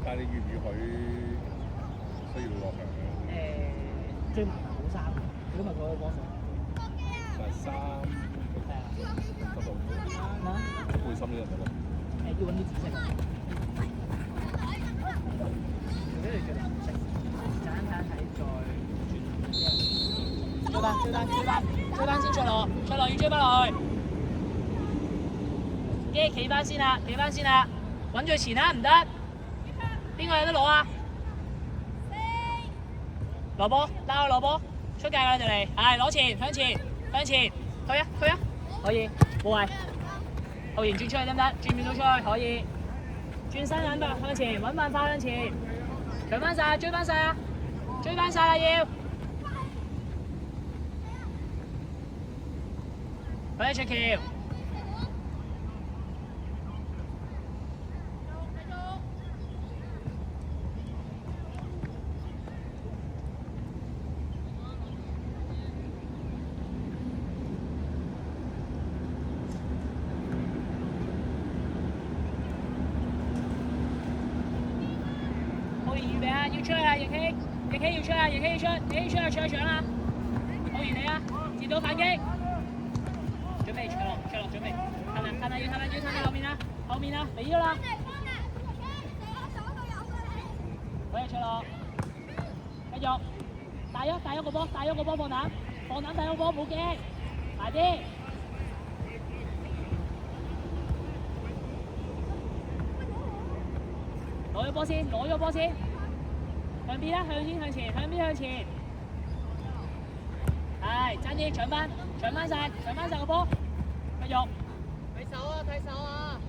但係你預唔預佢需要落場嘅？追埋冇衫，如果咪佢幫手。但係衫係啊。得到咩？背心呢樣得啦。要揾啲紫色。除非你着藍色，陣間睇再轉。追翻先出落要追翻落去。機企翻先啦，揾最前啦，唔得。邊個有得攞啊？攞波，拉個攞波，出界啦就嚟，係攞前，向前，推啊，可以，冇位，後延轉出去得唔得？轉唔到出去可以，轉身揾吧，向前，揾辦法向前，搶翻晒，追翻晒啦要，快啲出橋。要出啊！易希要出啊！易希要出去搶啦！浩然你啊，接到反擊，準備出落，準備，褪啦要後面啦，嚟咗啦！可以出落，繼續，帶咗個波放膽帶個波冇驚，快啲！攞咗波先。向邊啦，向前。係，爭啲搶翻晒個波，繼續。睇手啊！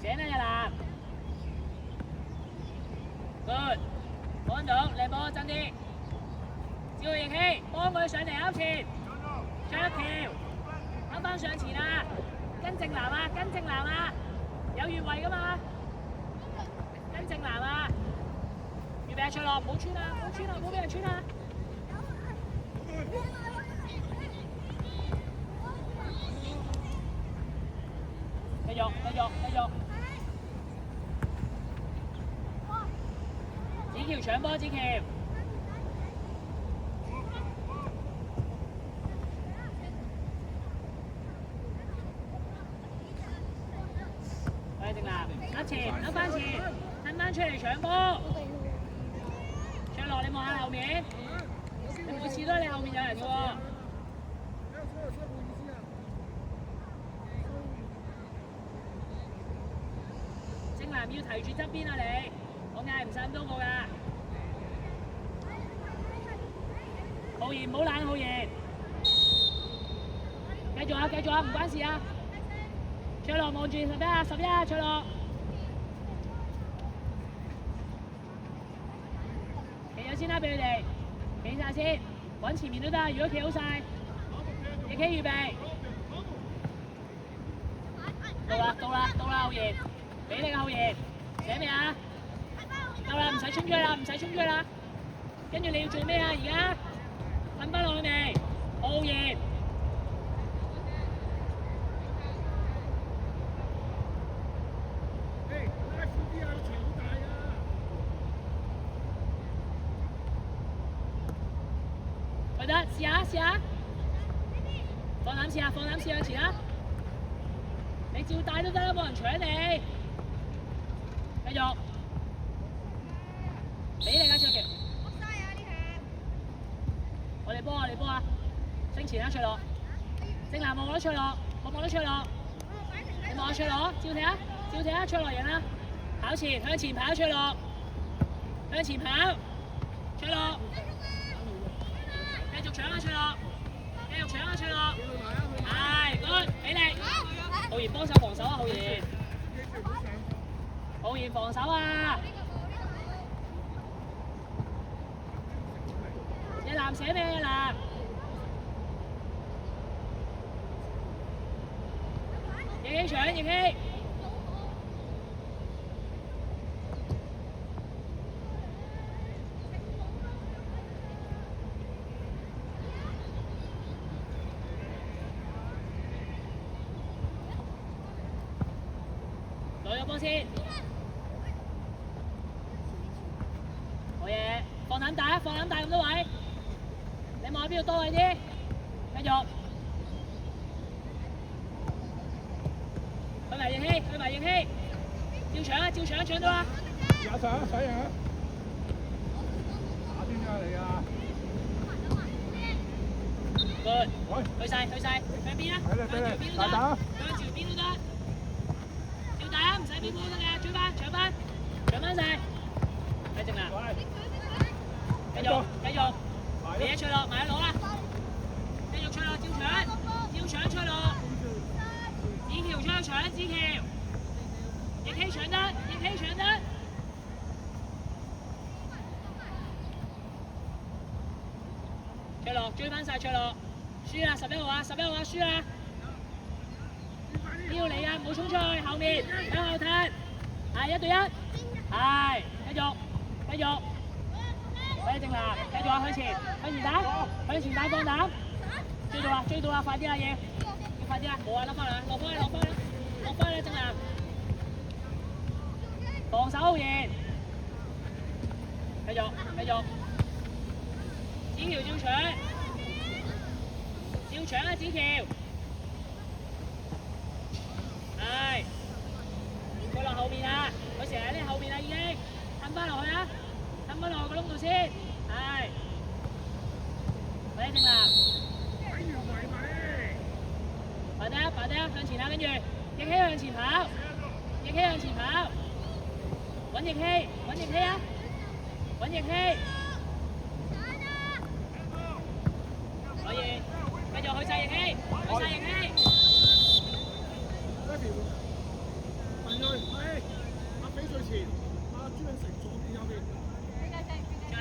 醒啦，日南。Good， 幫到，靚波，爭啲。趙易希，幫佢上嚟啱前，上一條，啱翻上前啦，跟正南啊，有越位噶嘛？正南啊！預備出落，唔好穿啊！唔好俾人穿啊！繼續。子喬搶波，子喬。喂，正南，啱翻前。褪翻出嚟搶波，卓樂你望下後面，你每次都係你後面有人嘅喎。正南要提住側邊啊你，我嗌唔晒咁多個㗎。浩然唔好懶，浩然，繼續啊，唔關事啊。卓樂望住11啊，卓樂。先啦，俾佢哋企晒先，揾前面都得。如果企好晒，易希預備，到啦，浩然，俾你嘅浩然，寫未啊？夠啦，唔使衝出去啦，跟住你要做咩啊？而家瞓翻落去未？浩然。得，試下，放膽試向前啦！你照帶都得啦，冇人搶你。繼續，俾你啦，卓傑。我哋波啊！升前啦，卓樂。正南望我卓樂，你望下卓樂，照睇下，卓樂贏啦！向前跑，卓樂，卓樂。繼續搶啊，卓樂！係，good，俾力！浩然幫手防守啊，浩然防守啊！日南寫咩？日南？易希搶，易希！波先。好嘢，放膽大，放膽大咁多位。你望喺邊度多位啲？繼續。去埋應希，去埋應希。照搶啊！照搶，搶到啦！有上啊，上啊！打邊啊你啊！ Good， 去晒，向邊啊？向條邊都得，向條邊都得。要打唔使邊波都得嘅，追翻，搶翻，搶翻晒。睇正啦。繼續，你一出落，埋一攞啦。繼續出落，照搶出落。子喬出去搶，子喬。亦希搶得。卓樂追翻晒卓樂，輸啦11號啊，11號啊輸啦！呢個你啊，唔好衝出去，後面向後褪，係1對1，係繼續，喂正南，繼續啊向前打，放膽，追到啦，快啲啦要快啲啦，冇啊落翻嚟，落翻啦正南，防守好嚴，繼續。子喬照搶啊！子喬，係，佢落後面啊！佢成日喺呢後面啊，已經褪翻落去啊，褪翻落去個窿度先，係，喂正南，快啲啊！向前啊，跟住亦希向前跑，揾亦希啊！揾亦希。可以，繼續去晒亦希。阿比最前，阿朱永成左邊右邊。出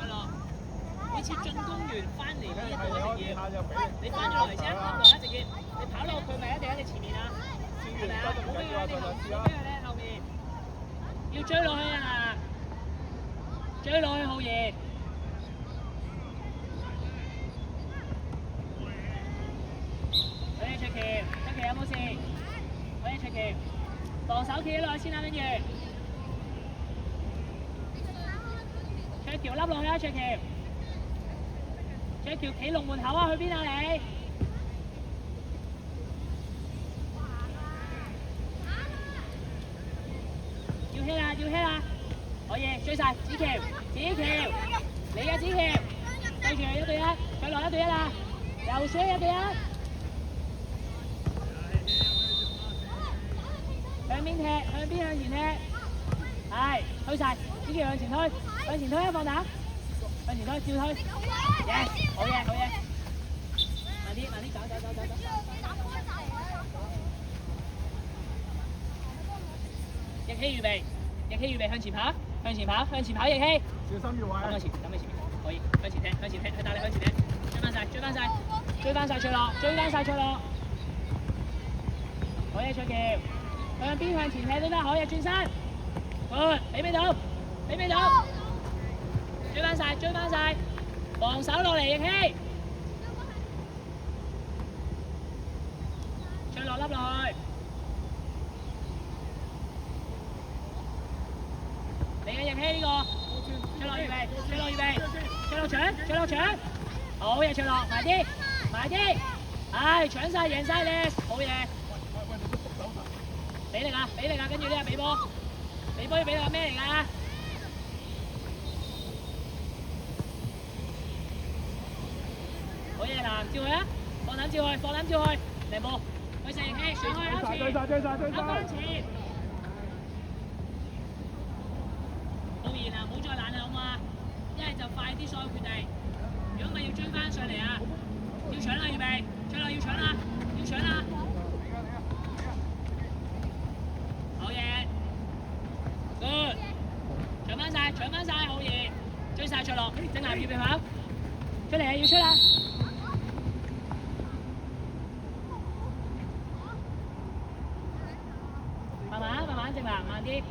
落，每次進攻完翻嚟呢一個直接，你翻咗落嚟先，直接，你跑落佢咪一定喺你前面啊？係咪啊？冇俾佢咧後面，要追落去啊！追落去浩然。卓琪有冇事？卓琪，防守企落去先啦，跟住。卓喬笠落去啊！卓喬企龍門口啊！去邊啊你？要希啦！可以追晒子喬，你啊子喬，對住1對1，佢落1對1啦，又輸1對1。向邊向前踢，係推晒，子喬向前推啊！放膽，向前推，照推，好嘢，慢啲，走。亦希預備向前跑，亦希，小心要位。等佢前面，可以向前踢，佢帶你向前踢，追翻晒卓樂，好嘢卓喬。向邊向前踢都得，可以轉身，俾尾到，追翻晒，防守落嚟亦希，卓樂笠落去，你嘅亦希呢個，卓樂預備，卓樂搶，好嘢卓樂，埋啲，唉搶晒贏晒你，好嘢。俾力啊！跟住呢個俾波要俾力咩嚟㗎？好嘢嗱，照佢啊！放膽照佢，嚟波，去成氣，上去啱前，啱前。浩然啊，唔好再懶啦，好嘛？一係就快啲所有決定，如果唔係要追翻上嚟啊！要搶啦，預備，卓樂要搶啦！好嘢 ，good， 搶翻晒，好嘢，追晒卓樂，正南預備跑，出嚟啊，要出啦！慢慢，正南，慢啲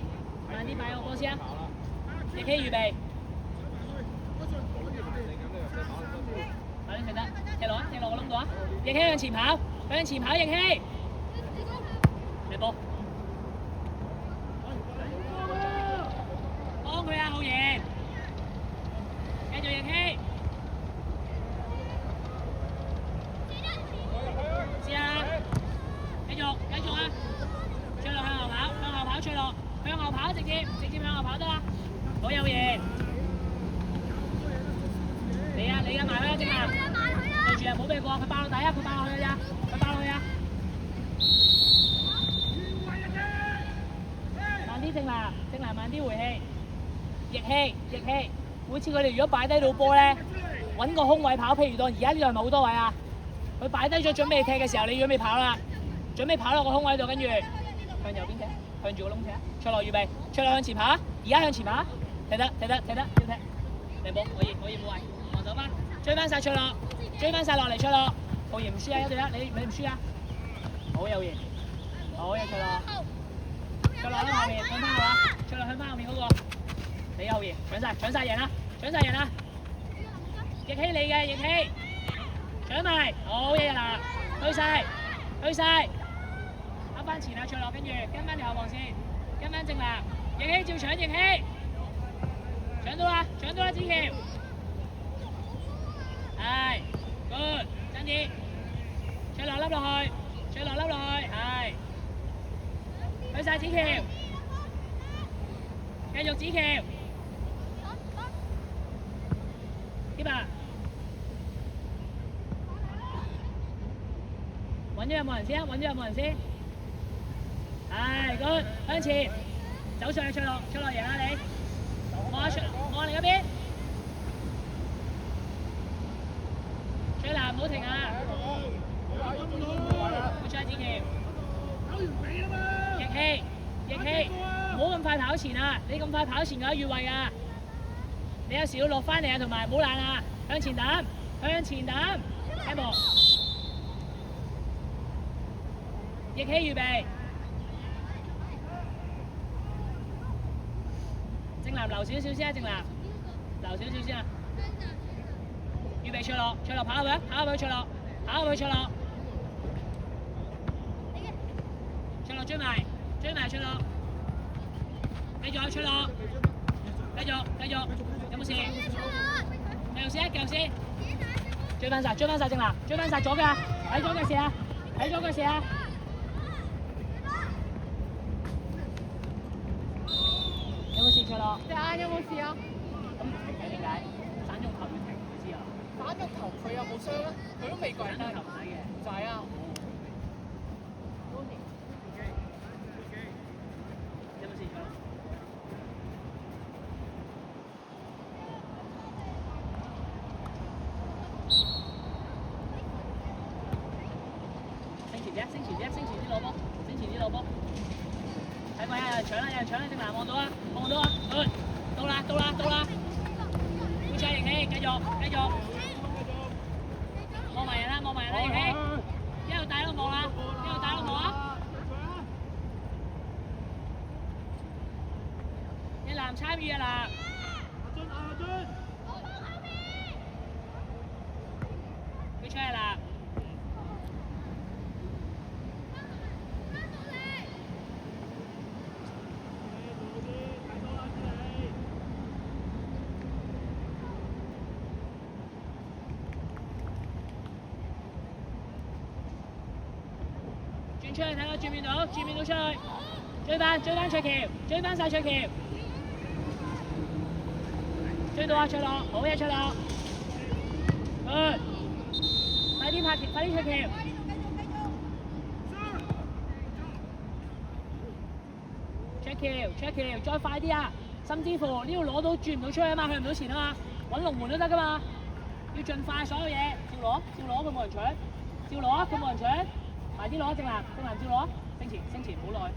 擺個波先啊！亦希預備，快啲食得，踢落個窿度啊！亦希向前跑，亦希，嚟波。後跑，直接向後跑得啦，好有型。嚟啊嚟啊，埋去啊，正南，對住啊，冇俾佢過，佢爆落底啊，佢爆落去啊，佢爆落去啊。慢啲正南，正南慢啲回氣，逆氣逆氣。每次佢哋如果擺低到波咧，揾個空位跑，譬如當而家呢度係咪好多位啊？佢擺低咗準備踢嘅時候，你準備跑啦，準備跑落個空位度，跟住向右邊踢，向住個窿踢，卓樂預備，卓樂向前跑，而家向前跑，踢得，要踢，嚟波，可以冇位，望手翻，追翻曬卓樂，追翻曬落嚟卓樂，浩然唔輸啊，一對一，你唔輸啊，好有型，好有卓樂，卓樂喺後面向翻後啊，卓樂向翻後面嗰個，你後型搶曬贏啦，逆氣你嘅逆氣，搶埋，好嘢啦，推曬，啱翻前啊卓樂，跟住跟翻條後防線，跟翻正南，逆氣照搶逆氣，搶到啦子喬，係 good 真啲，卓樂笠落去，係，推曬子喬，繼續子喬。keep 啊！揾咗有冇人先？係 good 向前，走上去卓樂贏啦你！望另一邊，最難唔好停啊！好彩子喬，逆氣，唔好咁快跑前啊！你咁快跑前嘅話越位啊！你有時要落翻嚟啊，同埋唔好懶啊！向前揼，聽步，逆氣預備，正南留少少先啊！預備卓樂跑入去卓樂，追埋卓樂，繼續卓樂，繼續，有冇事？繼續先，追翻晒正南，追翻晒左嘅，睇左嘅射啊！有冇事卓樂？隻眼有冇事啊？咁唔停嘅點解？散用球要停，你知啊？散用球佢有冇傷啊？佢都未跪低。散用球唔使嘅，就係啊。有冇事卓樂？升前啲攞波，睇咪有人搶啦，正南望到啊，到啦，好彩逆氣，繼續，望埋人啦，逆氣，一路帶都望啊！一男參與啊啦！佢出嚟啦！轉出去睇下轉面到出去，追翻卓橋，追翻曬卓橋，追到啊卓樂，好嘢卓樂，快啲卓橋，再快啲啊！甚至乎呢度攞到轉唔到出去啊嘛，去唔到前啊嘛，揾龍門都得噶嘛，要盡快所有嘢，照攞佢冇人搶，埋啲攞正南照攞，升前，好耐，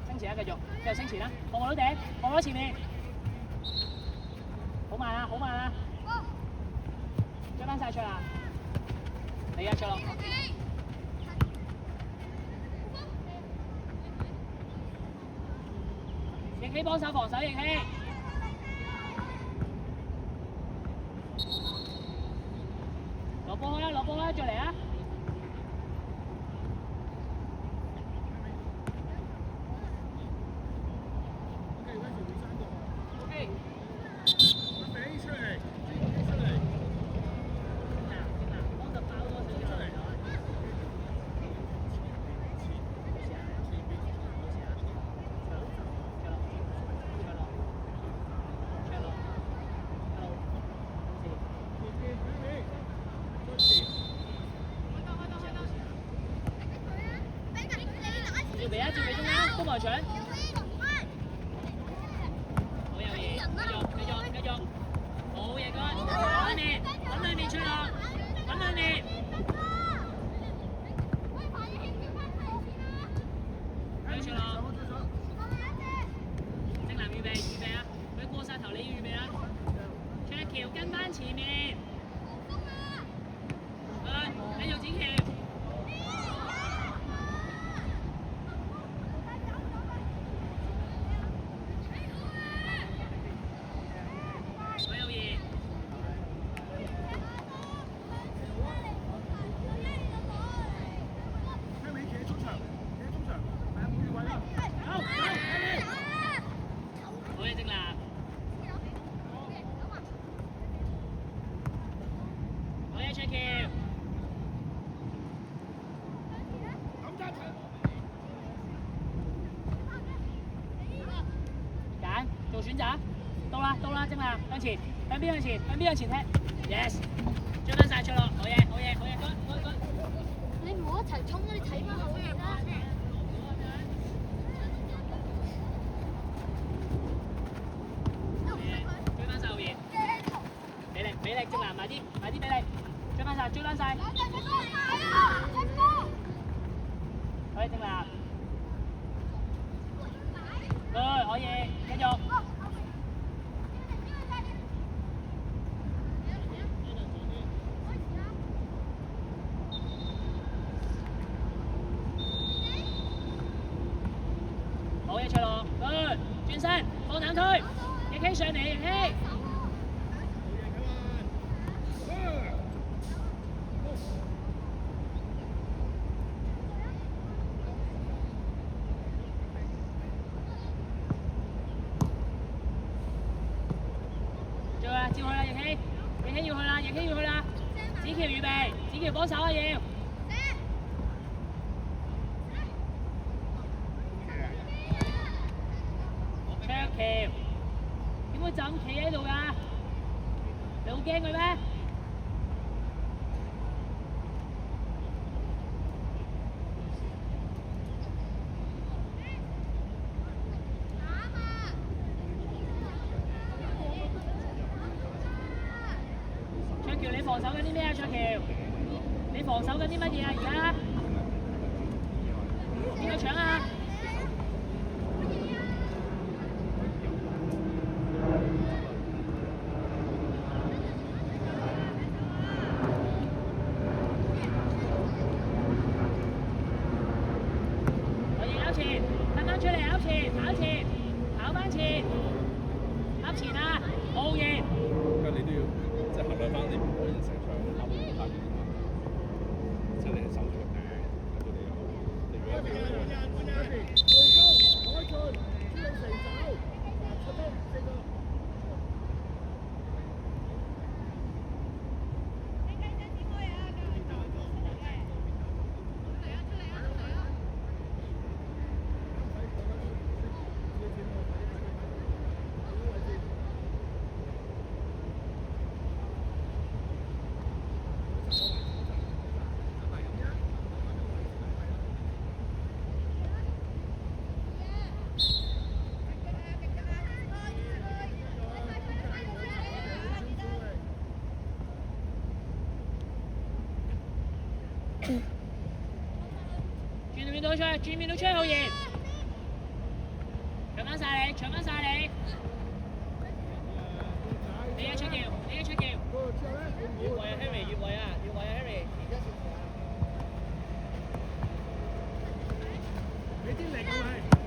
升前啊，繼續升前啦，望到頂，望到前面，好慢啊，追翻曬卓啦，嚟啊卓樂，逆氣幫手防守逆氣，落波開，再嚟啊！照俾中間，高埋搶。好有嘢，繼續，好嘢哥，揾兩面出落，揾兩面。繼續出落。正南預備啊！佢過晒頭，你要預備啦。卓橋跟翻前面。繼續展橋。做選擇，到啦，正南向前，向邊踢 ，yes， 追翻晒出落，好嘢，good。你唔好一齊衝啦，你睇翻後面啦。追翻晒後面，俾力，正南埋啲俾力，追翻晒。好，正南。可以，繼續。好嘢，卓樂 ，good， 轉身，放膽推，翼希上嚟，翼希。照去啦，翼希要去啦，子喬預備，子喬幫手啊要。卓喬，點會就咁企喺度㗎？你好驚佢咩？你防守緊啲咩啊，卓喬？你防守緊啲乜嘢啊？而家邊個搶啊？可以拗前，伸翻出嚟拗前，跑翻前，拗前啊！好嘢！你都要即係衡量翻，你唔可以成場跑得太遠啊！即係你守住個頂，跟住你如果轉面到出好嘢，搶翻晒你！你嘅出橋，越位啊 Harry， 越位啊 Harry！ 俾啲力佢。